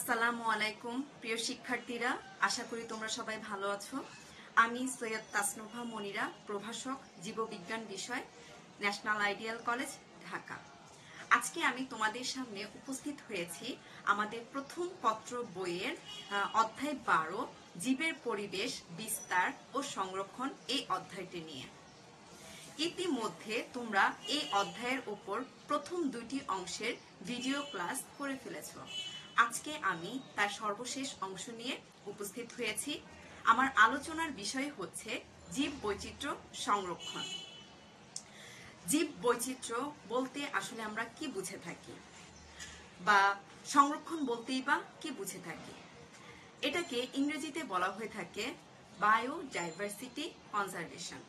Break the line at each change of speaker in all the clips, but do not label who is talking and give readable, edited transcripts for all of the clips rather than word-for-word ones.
আসসালামু আলাইকুম প্রিয় শিক্ষার্থীরা, আশা করি তোমরা সবাই ভালো আছো। আমি সৈয়দ তাসনুভা মনিরা, প্রভাষক, জীববিজ্ঞান বিষয়, ন্যাশনাল আইডিয়াল কলেজ, ঢাকা। আজকে আমি তোমাদের সামনে উপস্থিত হয়েছি আমাদের প্রথম পত্র বইয়ের অধ্যায় 12 জীবের পরিবেশ, বিস্তার ও সংরক্ষণ এই অধ্যায়টি নিয়ে। ইতিমধ্যে তোমরা এই অধ্যায়ের উপর প্রথম দুটি অংশের ভিডিও ক্লাস করে ফেলেছ। আজকে আমি তার সর্বশেষ অংশ নিয়ে উপস্থিত হয়েছি। আমার আলোচনার বিষয় হচ্ছে জীব বৈচিত্র্য সংরক্ষণ। জীব বৈচিত্র্য বলতে আসলে আমরা কি বুঝে থাকি, বা সংরক্ষণ বলতেই বা কি বুঝে থাকি? এটাকে ইংরেজিতে বলা হয়ে থাকে বায়োডাইভার্সিটি কনজারভেশন।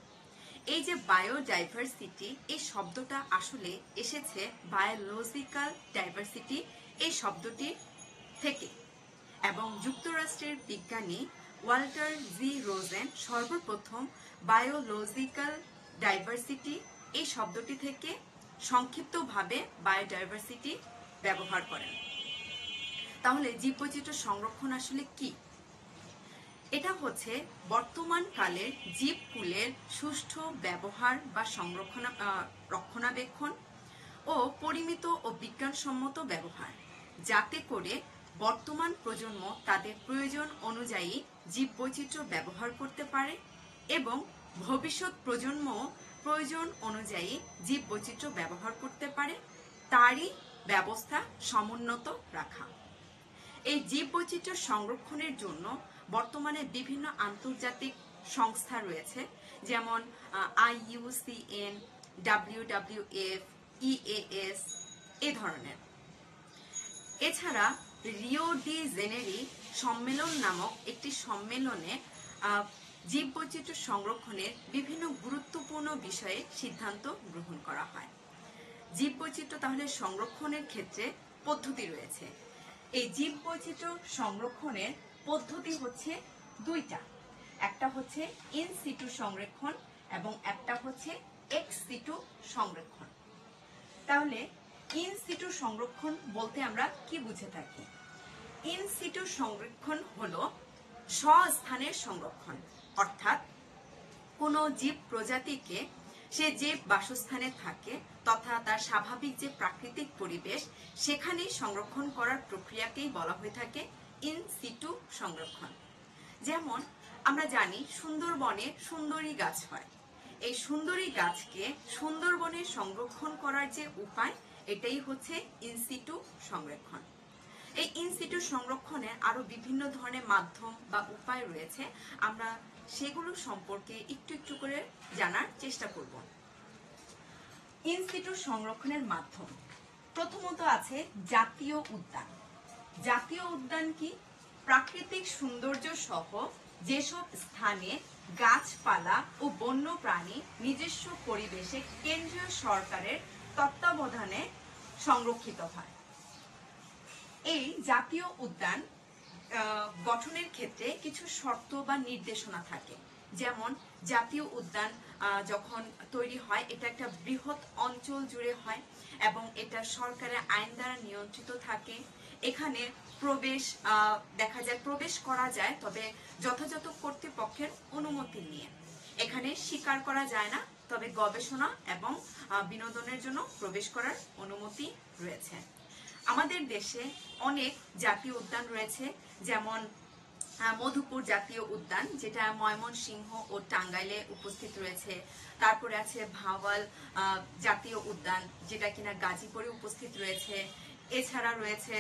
এই যে বায়োডাইভার্সিটি, এই শব্দটা আসলে এসেছে বায়োলজিক্যাল ডাইভার্সিটি এই শব্দটি থেকে, এবং যুক্তরাষ্ট্রের বিজ্ঞানী ওয়াল্টার জি রোজেন সর্বপ্রথম বায়োলজিক্যাল ডাইভার্সিটি এই শব্দটি থেকে সংক্ষিপ্তভাবে বায়োডাইভার্সিটি ব্যবহার করেন। তাহলে জীববৈচিত্র্য সংরক্ষণ আসলে কি? এটা হচ্ছে বর্তমান কালের জীবকুলের সুষ্ঠু ব্যবহার বা রক্ষণাবেক্ষণ ও পরিমিত ও বিজ্ঞানসম্মত ব্যবহার, যাতে করে বর্তমান প্রজন্ম তাদের প্রয়োজন অনুযায়ী জীববৈচিত্র্য ব্যবহার করতে পারে এবং ভবিষ্যৎ প্রজন্ম প্রয়োজন অনুযায়ী জীববৈচিত্র্য ব্যবহার করতে পারে, তারই ব্যবস্থা সমুন্নত রাখা। এই জীববৈচিত্র্য সংরক্ষণের জন্য বর্তমানে বিভিন্ন আন্তর্জাতিক সংস্থা রয়েছে, যেমন IUCN, WWF, EAS এ ধরনের। এছাড়া রিও ডি জেনেরি সম্মেলন নামক একটি সম্মেলনে জীববৈচিত্র্য সংরক্ষণের বিভিন্ন গুরুত্বপূর্ণ বিষয়ে সিদ্ধান্ত গ্রহণ করা হয়। জীববৈচিত্র্য তাহলে সংরক্ষণের ক্ষেত্রে পদ্ধতি রয়েছে। এই জীববৈচিত্র্য সংরক্ষণের পদ্ধতি হচ্ছে দুইটা, একটা হচ্ছে ইন সিটু সংরক্ষণ এবং একটা হচ্ছে এক্স সিটু সংরক্ষণ। তাহলে ইন সিটু সংরক্ষণ বলতে আমরা কি বুঝে থাকি? ইন সিটু সংরক্ষণ হলো স্বস্থানের সংরক্ষণ, অর্থাৎ কোনো জীব প্রজাতিকে সে যে বাসস্থানে থাকে তথা তার স্বাভাবিক যে প্রাকৃতিক পরিবেশ, সেখানেই সংরক্ষণ করার প্রক্রিয়াকেই বলা হয়ে থাকে ইন সিটু সংরক্ষণ। যেমন আমরা জানি সুন্দরবনে সুন্দরী গাছ হয়। এই সুন্দরী গাছকে সুন্দরবনে সংরক্ষণ করার যে উপায়, এটাই হচ্ছে ইন সিটু সংরক্ষণ। এই ইন সিটু সংরক্ষণের আরো বিভিন্ন ধরনের মাধ্যম বা উপায় রয়েছে, আমরা সেগুলো সম্পর্কে একটু একটু করে জানার চেষ্টা করব। ইন সিটু সংরক্ষণের মাধ্যম প্রথমত আছে জাতীয় উদ্যান। জাতীয় উদ্যান কি? প্রাকৃতিক সৌন্দর্য সহ যেসব স্থানে গাছপালা ও বন্যপ্রাণী নিজস্ব পরিবেশে কেন্দ্রীয় সরকারের তত্ত্বাবধানে সংরক্ষিত হয়। এই জাতীয় উদ্যান গঠনের ক্ষেত্রে কিছু শর্ত বা নির্দেশনা থাকে। যেমন জাতীয় উদ্যান যখন তৈরি হয়, এটা একটা বৃহৎ অঞ্চল জুড়ে হয় এবং এটা সরকারের আইন দ্বারা নিয়ন্ত্রিত থাকে। এখানে প্রবেশ দেখা যায়, প্রবেশ করা যায়, তবে যথাযথ কর্তৃপক্ষের অনুমতি নিয়ে। এখানে শিকার করা যায় না, তবে গবেষণা এবং বিনোদনের জন্য প্রবেশ করার অনুমতি রয়েছে। আমাদের দেশে অনেক জাতীয় উদ্যান রয়েছে, যেমন মধুপুর জাতীয় উদ্যান, যেটা ময়মনসিংহ ও টাঙ্গাইলে উপস্থিত রয়েছে। তারপরে আছে ভাওয়াল জাতীয় উদ্যান, যেটা কিনা গাজীপুরে উপস্থিত রয়েছে। এছাড়া রয়েছে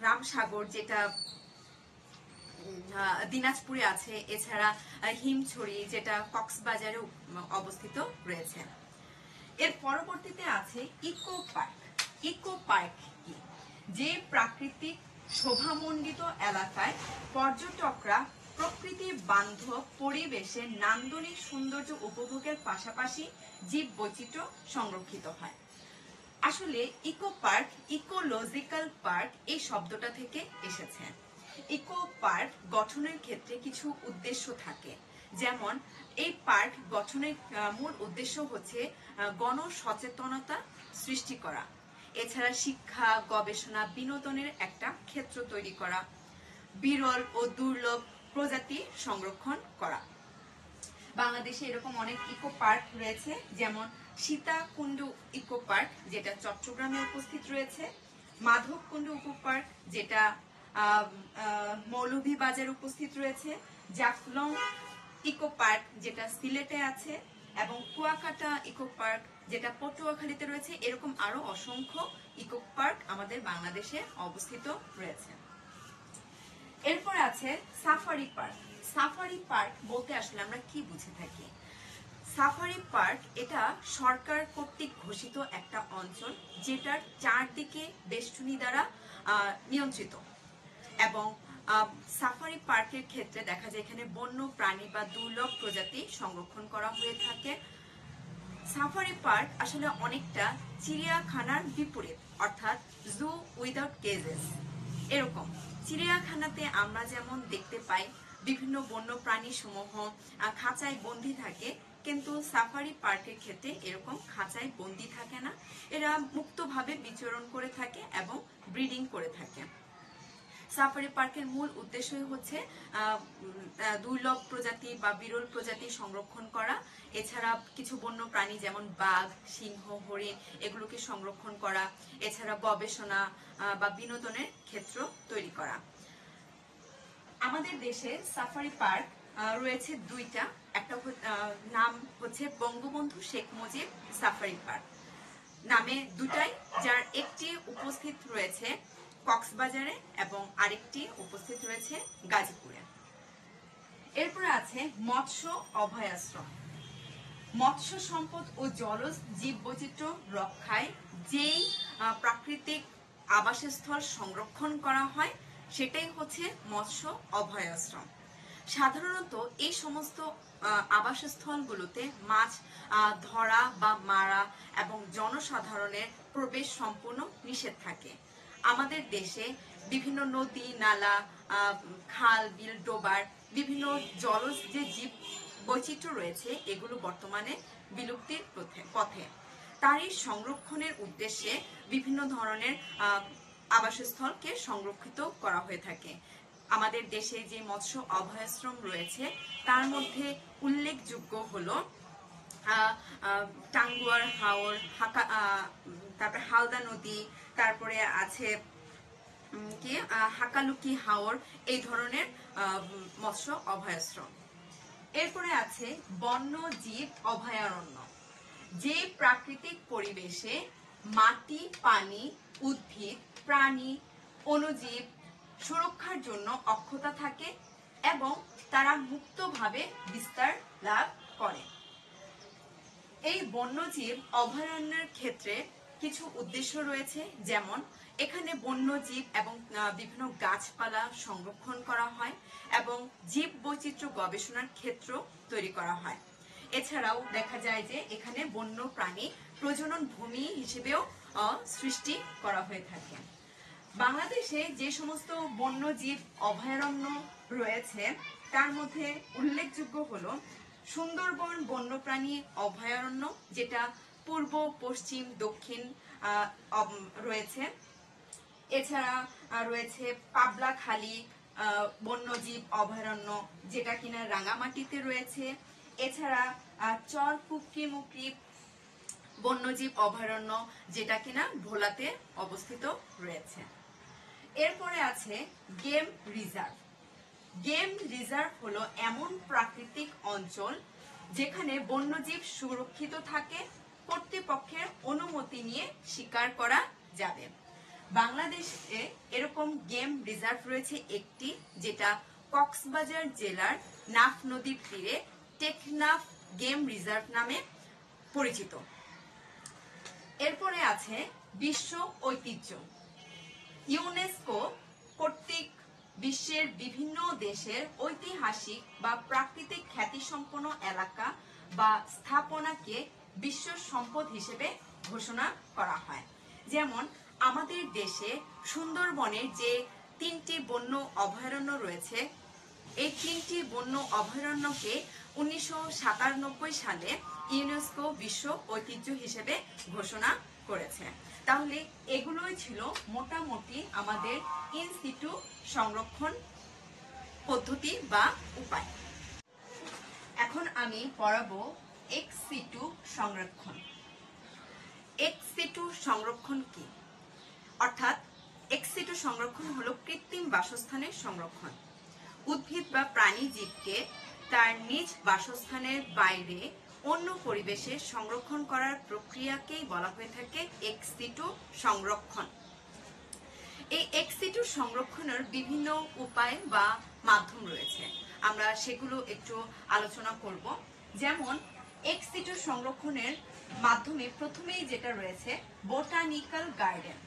রামসাগর, যেটা দিনাজপুরে আছে। এছাড়া হিমছড়ি, যেটা কক্সবাজারে অবস্থিত রয়েছে। এর পরবর্তীতে আছে ইকো পার্ক। ইকো পার্ক কি? যে প্রাকৃতিক শোভামণ্ডিত এলাকায় পর্যটকরা প্রকৃতি বান্ধব পরিবেশে নান্দনিক সৌন্দর্য উপভোগের পাশাপাশি জীব বৈচিত্র্য সংরক্ষিত হয়। আসলে ইকো পার্ক, ইকোলজিক্যাল পার্ক এই শব্দটা থেকে এসেছে। ইকো পার্ক গঠনের ক্ষেত্রে কিছু উদ্দেশ্য থাকে, যেমন এই পার্ক গঠনের মূল উদ্দেশ্য হচ্ছে গণসচেতনতা সৃষ্টি করা। এছাড়া শিক্ষা, গবেষণা, বিনোদনের একটা ক্ষেত্র তৈরি করা, বিরল ও দুর্লভ প্রজাতি সংরক্ষণ করা। বাংলাদেশে এরকম অনেক ইকো পার্ক রয়েছে, যেমন সীতাকুণ্ড ইকো পার্ক যেটা চট্টগ্রামে উপস্থিত রয়েছে, মাধবকুণ্ড ইকো পার্ক যেটা মৌলভীবাজারে উপস্থিত রয়েছে, জাফলং ইকো পার্ক যেটা সিলেটে আছে, এবং কুয়াকাটা ইকো পার্ক যেটা পটুয়াখালীতে রয়েছে। এরকম আরো অসংখ্য ইকো পার্ক আমাদের বাংলাদেশে অবস্থিত রয়েছে। এরপর আছে সাফারি পার্ক। সাফারি পার্ক বলতে আসলে আমরা কি বুঝে থাকি? সাফারি পার্ক এটা সরকার কর্তৃক ঘোষিত একটা অঞ্চল, যেটার চারদিকে বেষ্টনী দ্বারা নিয়ন্ত্রিত, এবং সাফারি পার্কের ক্ষেত্রে দেখা যায় এখানে বন্য প্রাণী বা দুর্লভ প্রজাতি সংরক্ষণ করা হয়ে থাকে। সাফারি পার্ক আসলে অনেকটা চিড়িয়াখানার বিপরীত, অর্থাৎ জু উইদাউট কেজেস। এরকম চিড়িয়াখানাতে আমরা যেমন দেখতে পাই বিভিন্ন বন্য প্রাণী সমূহ খাঁচায় বন্দী থাকে, কিন্তু সাফারি পার্কের ক্ষেত্রে এরকম খাঁচায় বন্দী থাকে না, এরা মুক্তভাবে বিচরণ করে থাকে এবং ব্রিডিং করে থাকে। সাফারি পার্কের মূল উদ্দেশ্যই হচ্ছে দুর্লভ প্রজাতি বা বিরল প্রজাতি সংরক্ষণ করা, এছাড়া কিছু বন্য প্রাণী যেমন বাঘ, সিংহ, হরিণ এগুলোকে সংরক্ষণ করা, এছাড়া গবেষণা বা বিনোদনের ক্ষেত্র তৈরি করা। আমাদের দেশে সাফারি পার্ক রয়েছে দুইটা, একটা নাম হচ্ছে বঙ্গবন্ধু শেখ মুজিব সাফারি পার্ক নামে দুটাই, যার একটি উপস্থিত রয়েছে কক্সবাজারে এবং আরেকটি উপস্থিত রয়েছে গাজীপুরে। এরপরে আছে মৎস্য অভয়াশ্রম। মৎস্য সম্পদ ও জলজ জীববৈচিত্র্য রক্ষায় যেই প্রাকৃতিক আবাসস্থল সংরক্ষণ করা হয় সেটাই হচ্ছে মৎস্য অভয়াশ্রম। সাধারণত এই সমস্ত আবাসস্থলগুলোতে মাছ ধরা বা মারা এবং জনসাধারণের প্রবেশ সম্পূর্ণ নিষেধ থাকে। আমাদের দেশে বিভিন্ন নদী, নালা, খাল, বিল, ডোবার বিভিন্ন জলজ যে জীব বৈচিত্র্য রয়েছে এগুলো বর্তমানে বিলুপ্তির পথে। তারই সংরক্ষণের উদ্দেশ্যে বিভিন্ন ধরনের আবাসস্থলকে সংরক্ষিত করা হয়ে থাকে। আমাদের দেশে যে মৎস্য অভয়াশ্রম রয়েছে তার মধ্যে উল্লেখযোগ্য হলো টাঙ্গুয়ার হাওর, তারপরে হালদা নদী, তারপরে আছে কি হাকালুকি হাওর, এই ধরনের মৎস্য অভয়াশ্রম। এরপরে আছে বন্যজীব অভয়ারণ্য, যে প্রাকৃতিক পরিবেশে মাটি, পানি, উদ্ভিদ, প্রাণী, অণুজীব সুরক্ষার জন্য অক্ষতা থাকে এবং তারা মুক্তভাবে বিস্তার লাভ করে। এই বন্যজীব অভয়ারণ্যের ক্ষেত্রে কিছু উদ্দেশ্য রয়েছে, যেমন এখানে বন্যজীব এবং বিভিন্ন গাছপালা সংরক্ষণ করা হয় এবং জীব বৈচিত্র্য গবেষণার ক্ষেত্র তৈরি করা হয়। এছাড়াও দেখা যায় যে এখানে বন্য প্রাণী প্রজনন ভূমি হিসেবেও সৃষ্টি করা হয়ে থাকে। বাংলাদেশে যে সমস্ত বন্যজীব অভয়ারণ্য রয়েছে তার মধ্যে উল্লেখযোগ্য হলো সুন্দরবন বন্যপ্রাণী অভয়ারণ্য, যেটা পূর্ব, পশ্চিম, দক্ষিণ রয়েছে। এছাড়া রয়েছে পাবলাখালী বন্যজীব অভয়ারণ্য, যেটা কিনা রাঙামাটিতে রয়েছে। এছাড়া চর কুকরিমুকরি বন্যজীব অভয়ারণ্য, যেটা কিনা ভোলাতে অবস্থিত রয়েছে। এরপরে আছে গেম রিজার্ভ। গেম রিজার্ভ হলো এমন প্রাকৃতিক অঞ্চল যেখানে বন্যজীব সুরক্ষিত থাকে, কর্তৃপক্ষের অনুমতি নিয়ে শিকার করা যাবে। বাংলাদেশে এরকম গেম রিজার্ভ রয়েছে একটি, যেটা কক্সবাজার জেলার নাফ নদীর তীরে টেকনাফ গেম রিজার্ভ নামে পরিচিত। এরপরে আছে বিশ্ব ঐতিহ্য। ইউনেস্কো কর্তৃক বিশ্বের বিভিন্ন দেশের ঐতিহাসিক বা প্রাকৃতিক খ্যাতিসম্পন্ন এলাকা বা স্থাপনাকে বিশ্ব সম্পদ হিসেবে ঘোষণা করা হয়। যেমন আমাদের দেশে সুন্দরবনের যে 3টি বন্য অভয়ারণ্য রয়েছে, এই 3টি বন্য অভয়ারণ্যকে 1997 সালে ইউনেস্কো বিশ্ব ঐতিহ্য হিসেবে ঘোষণা করেছে। তাহলে এগুলোই ছিল মোটামুটি আমাদের ইন সিটু সংরক্ষণ পদ্ধতি বা উপায়। এখন আমি পড়াবো এক্স সিটু সংরক্ষণ। এক্স সিটু সংরক্ষণ কি? অর্থাৎ এক্স সিটু সংরক্ষণ হলো কৃত্রিম বাসস্থানের সংরক্ষণ। উদ্ভিদ বা প্রাণী জীবকে তার নিজ বাসস্থানের বাইরে অন্য পরিবেশে সংরক্ষণ করার প্রক্রিয়াকেই বলা হয়ে থাকে এক্স সিটু সংরক্ষণ। এই এক্স সিটু সংরক্ষণের বিভিন্ন উপায় বা মাধ্যম রয়েছে, আমরা সেগুলো একটু আলোচনা করব। যেমন এক্স সিটু সংরক্ষণের মাধ্যমে প্রথমেই যেটা রয়েছে বোটানিক্যাল গার্ডেন।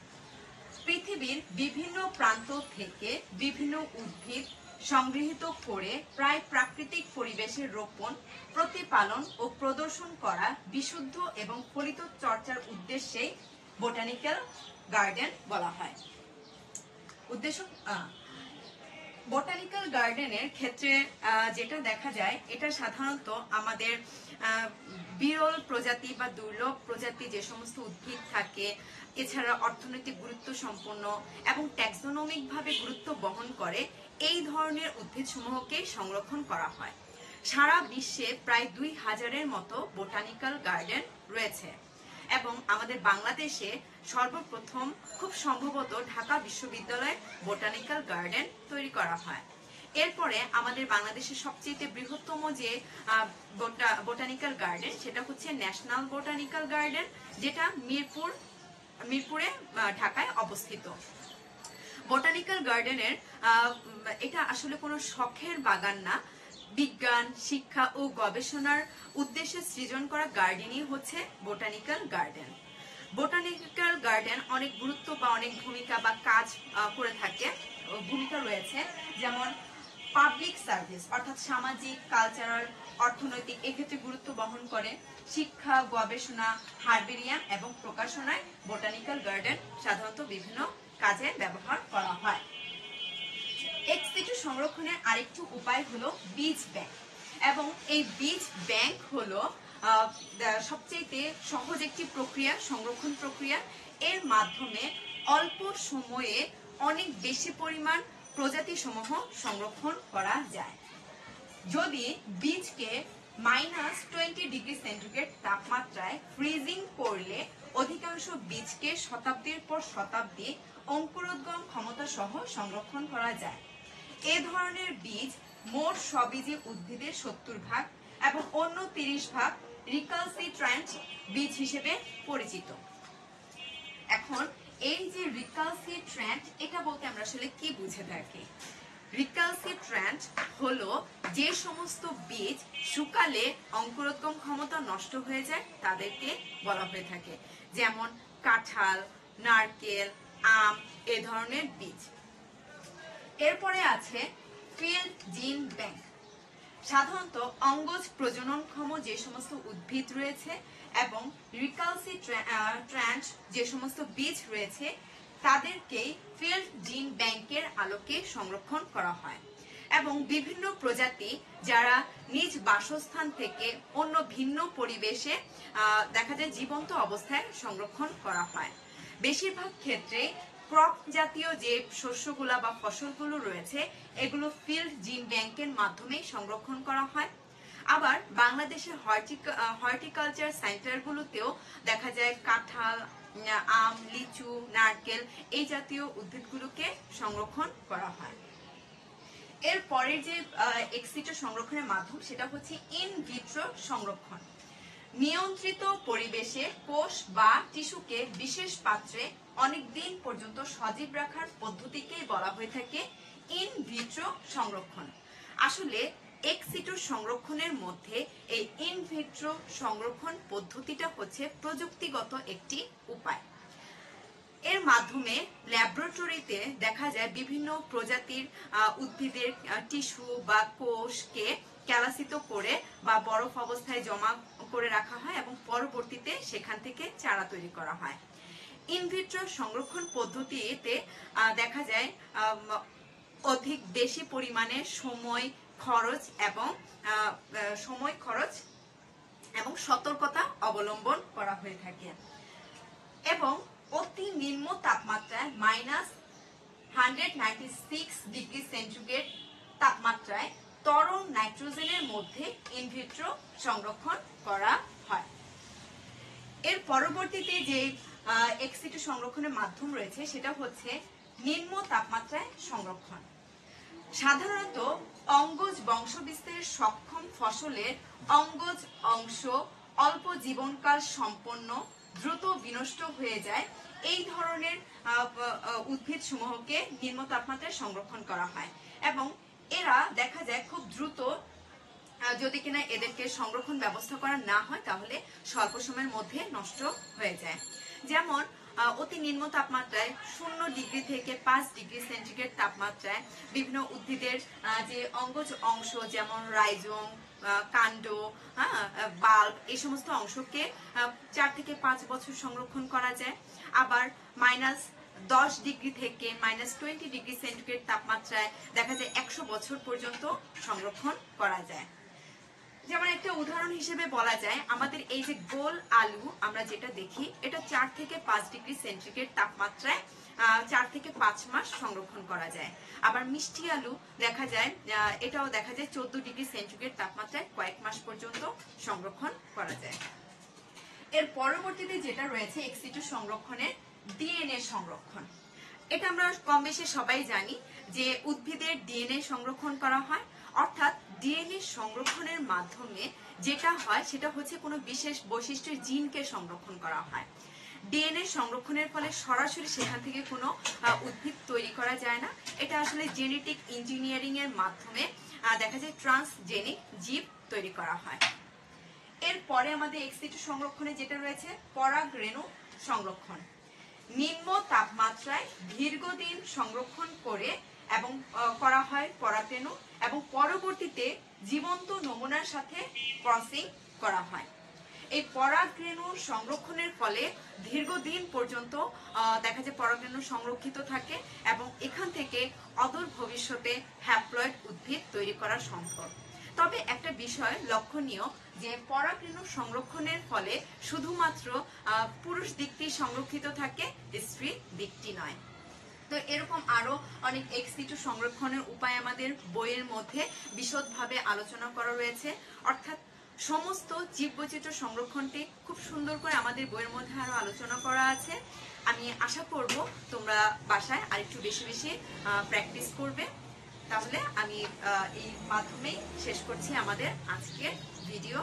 পৃথিবীর বিভিন্ন প্রান্ত থেকে বিভিন্ন উদ্ভিদ সংগৃহীত করে প্রায় প্রাকৃতিক পরিবেশে রোপণ, প্রতিপালন ও প্রদর্শন করা বিশুদ্ধ এবং ফলিত চর্চার উদ্দেশ্যে বোটানিক্যাল গার্ডেন বলা হয়। উদ্দেশ্য বোটানিক্যাল গার্ডেনের ক্ষেত্রে যেটা দেখা যায়, এটা সাধারণত আমাদের বিরল প্রজাতি বা দুর্লভ প্রজাতি যে সমস্ত উদ্ভিদ থাকে, এছাড়া অর্থনৈতিক গুরুত্ব সম্পন্ন এবং ট্যাক্সোনমিক ভাবে গুরুত্ব বহন করে এই ধরনের উদ্ভিদ সমূহকে সংরক্ষণ করা হয়। সারা বিশ্বে প্রায় 2000-এর মতো বোটানিক্যাল গার্ডেন রয়েছে এবং আমাদের বাংলাদেশে সর্বপ্রথম খুব সম্ভবত ঢাকা বিশ্ববিদ্যালয়ে বোটানিক্যাল গার্ডেন তৈরি করা হয়। এরপরে আমাদের বাংলাদেশের সবচেয়ে বৃহত্তম যে বোটানিক্যাল গার্ডেন সেটা হচ্ছে ন্যাশনাল বোটানিক্যাল গার্ডেন, যেটা মিরপুরে ঢাকায় অবস্থিত। বোটানিক্যাল গার্ডেনের এটা আসলে কোনো শখের বাগান না, বিজ্ঞান, শিক্ষা ও গবেষণার উদ্দেশ্যে সৃজন করা গার্ডেনই হচ্ছে বোটানিক্যাল গার্ডেন। বোটানিক্যাল গার্ডেন অনেক গুরুত্ব বা অনেক ভূমিকা বা কাজ করে থাকে, ভূমিকা রয়েছে। যেমন পাবলিক সার্ভিস অর্থাৎ সামাজিক, কালচারাল, অর্থনৈতিক এক্ষেত্রে গুরুত্ব বহন করে। শিক্ষা, গবেষণা, হার্বেরিয়াম এবং প্রকাশনায় বোটানিক্যাল গার্ডেন সাধারণত বিভিন্ন কাজে ব্যবহার করা হয়। এক্স সিটু সংরক্ষণের আরেকটি উপায় হলো বীজ ব্যাংক, এবং এই বীজ ব্যাংক হলো সবচেয়ে সহজ একটি প্রক্রিয়া, সংরক্ষণ প্রক্রিয়া। এর মাধ্যমে অল্প সময়ে অনেক বেশি পরিমাণ প্রজাতি সমূহ সংরক্ষণ করা যায়। যদি বীজকে -20°C তাপমাত্রায় ফ্রিজিং করলে অধিকাংশ বীজকে শতাব্দীর পর শতাব্দী অঙ্কুরোদ্গম ক্ষমতা সহ সংরক্ষণ করা যায়। এ ধরনের বীজ মোট সবীজী উদ্ভিদের 70% এবং অন্য 30% রিকালসিট্রান্ট বীজ হিসেবে পরিচিত। এখন এই যে রিকালসিট্রান্ট, এটা বলতে আমরা আসলে কি বুঝে থাকি? রিকালসিট্রান্ট হলো যে সমস্ত বীজ শুকালে অঙ্কুরোদ্গম ক্ষমতা নষ্ট হয়ে যায় তাদেরকে বলা হয়ে থাকে, যেমন কাঁঠাল, নারকেল, আম এ ধরনের বীজ। এরপরে আছে ফিল্ড জিন ব্যাংক। সাধারণত অঙ্গজ প্রজননক্ষম যে সমস্ত উদ্ভিদ রয়েছে এবং রিকালসিট্রান্ট যে সমস্ত বীজ রয়েছে তাদেরকেই ফিল্ড জিন ব্যাংকের আলোকে সংরক্ষণ করা হয়, এবং বিভিন্ন প্রজাতি যারা নিজ বাসস্থান থেকে অন্য ভিন্ন পরিবেশে দেখা যায় জীবন্ত অবস্থায় সংরক্ষণ করা হয়। বেশিরভাগ ক্ষেত্রে ক্রপ জাতীয় যে শস্যগুলা বা ফসলগুলো রয়েছে এগুলো ফিল্ড জিন ব্যাংকের মাধ্যমে সংরক্ষণ করা হয়। আবার বাংলাদেশের হর্টিকালচার সেন্টারগুলোতেও দেখা যায় কাঁঠাল, আম, লিচু, নারকেল এই জাতীয় উদ্ভিদগুলোকে সংরক্ষণ করা হয়। এর পরের যে এক্স সিটু সংরক্ষণের মাধ্যম সেটা হচ্ছে ইন ভিট্রো সংরক্ষণ। নিয়ন্ত্রিত পরিবেশে কোষ বা টিস্যুকে বিশেষ পাত্রে অনেক দিন পর্যন্ত সজীব রাখার পদ্ধতিকেই বলা হয়ে থাকে ইন ভিট্রো সংরক্ষণ। আসলে এক্স সিটু সংরক্ষণের মধ্যে এই ইন ভিট্রো সংরক্ষণ পদ্ধতিটা হচ্ছে প্রযুক্তিগত একটি উপায়। এর মাধ্যমে ল্যাবরেটরিতে দেখা যায় বিভিন্ন প্রজাতির উদ্ভিদের টিস্যু বা কোষকে ক্যালাসিত করে বা বরফ অবস্থায় জমা করে রাখা হয় এবং পরবর্তীতে সেখান থেকে চারা তৈরি করা হয়। ইনভিট্রো সংরক্ষণ পদ্ধতিতে দেখা যায় অধিক বেশি পরিমাণে সময় খরচ এবং সতর্কতা অবলম্বন করা হয়ে থাকে, এবং অতি নিম্ন তাপমাত্রায় -196°C তাপমাত্রায় তরল নাইট্রোজেনের মধ্যে ইনভিট্রো সংরক্ষণ করা হয়। এর পরবর্তীতে যে এক্স সিটু সংরক্ষণের মাধ্যম রয়েছে সেটা হচ্ছে নিম্ন তাপমাত্রায় সংরক্ষণ। সাধারণত অঙ্গজ বংশবিস্তারের সক্ষম ফসলের অঙ্গজ অংশ অল্প জীবনকাল সম্পন্ন, দ্রুত বিনষ্ট হয়ে যায়, এই ধরনের উদ্ভিদ সমূহকে নিম্ন তাপমাত্রায় সংরক্ষণ করা হয় এবং এরা দেখা যায় খুব দ্রুত, যদি কিনা এদেরকে সংরক্ষণ ব্যবস্থা করা না হয় তাহলে স্বল্প সময়ের মধ্যে নষ্ট হয়ে যায়। যেমন অতি নিম্ন তাপমাত্রায় 0° থেকে 5°C তাপমাত্রায় বিভিন্ন উদ্ভিদের যে অঙ্গজ অংশ যেমন রাইজোম, কাণ্ড, বাল্ব, এই সমস্ত অংশকে 4 থেকে 5 বছর সংরক্ষণ করা যায়। আবার -10° থেকে -20°C তাপমাত্রায় দেখা যায় 100 বছর পর্যন্ত সংরক্ষণ করা যায়। যেমন একটা উদাহরণ হিসেবে বলা যায়, আমাদের এই যে গোল আলু আমরা যেটা দেখি, এটা 4 থেকে 5°C তাপমাত্রায় 4 থেকে 5 মাস সংরক্ষণ করা যায়। আবার মিষ্টি আলু দেখা যায়, এটাও দেখা যায় 14°C তাপমাত্রায় কয়েক মাস পর্যন্ত সংরক্ষণ করা যায়। এর পরবর্তীতে যেটা রয়েছে এক্স সিটু সংরক্ষণের ডিএনএ সংরক্ষণ। এটা আমরা কম বেশি সবাই জানি যে উদ্ভিদের ডিএনএ সংরক্ষণ করা হয়, অর্থাৎ ডিএনএ সংরক্ষণের মাধ্যমে যেটা হয় সেটা হচ্ছে কোনো বিশেষ বৈশিষ্ট্যের জিনকে সংরক্ষণ করা হয়। ডিএনএ সংরক্ষণের ফলে সরাসরি সেখান থেকে কোনো উদ্ভিদ তৈরি করা যায় না, এটা আসলে জেনেটিক ইঞ্জিনিয়ারিং এর মাধ্যমে দেখা যায় ট্রান্সজেনিক জীব তৈরি করা হয়। এরপরে আমাদের এক্স সিটু সংরক্ষণে যেটা রয়েছে পরাগরেণু সংরক্ষণ। নিম্ন তাপমাত্রায় দীর্ঘদিন সংরক্ষণ করে এবং করা হয় পরাগরেণু এবং পরবর্তীতে জীবন্ত নমুনার সাথে ক্রসিং করা হয়। এই পরাগরেণু সংরক্ষণের ফলে দীর্ঘদিন পর্যন্ত দেখা যায় পরাগরেণু সংরক্ষিত থাকে এবং এখান থেকে অদূর ভবিষ্যতে হ্যাপ্লয়েড উদ্ভিদ তৈরি করা সম্ভব। তবে একটা বিষয় লক্ষণীয় যে পরাগরেণু সংরক্ষণের ফলে শুধুমাত্র পুরুষ দিকটি সংরক্ষিত থাকে, স্ত্রী দিকটি নয়। তো এরকম আরো অনেক এক্স সিটু সংরক্ষণের উপায় আমাদের বইয়ের মধ্যে বিশদভাবে আলোচনা করা রয়েছে, অর্থাৎ সমস্ত জীববৈচিত্র্য সংরক্ষণটি খুব সুন্দর করে আমাদের বইয়ের মধ্যে আরো আলোচনা করা আছে। আমি আশা করব তোমরা বাসায় আরেকটু বেশি বেশি প্র্যাকটিস করবে। তাহলে আমি এই মাধ্যমেই শেষ করছি আমাদের আজকের ভিডিও।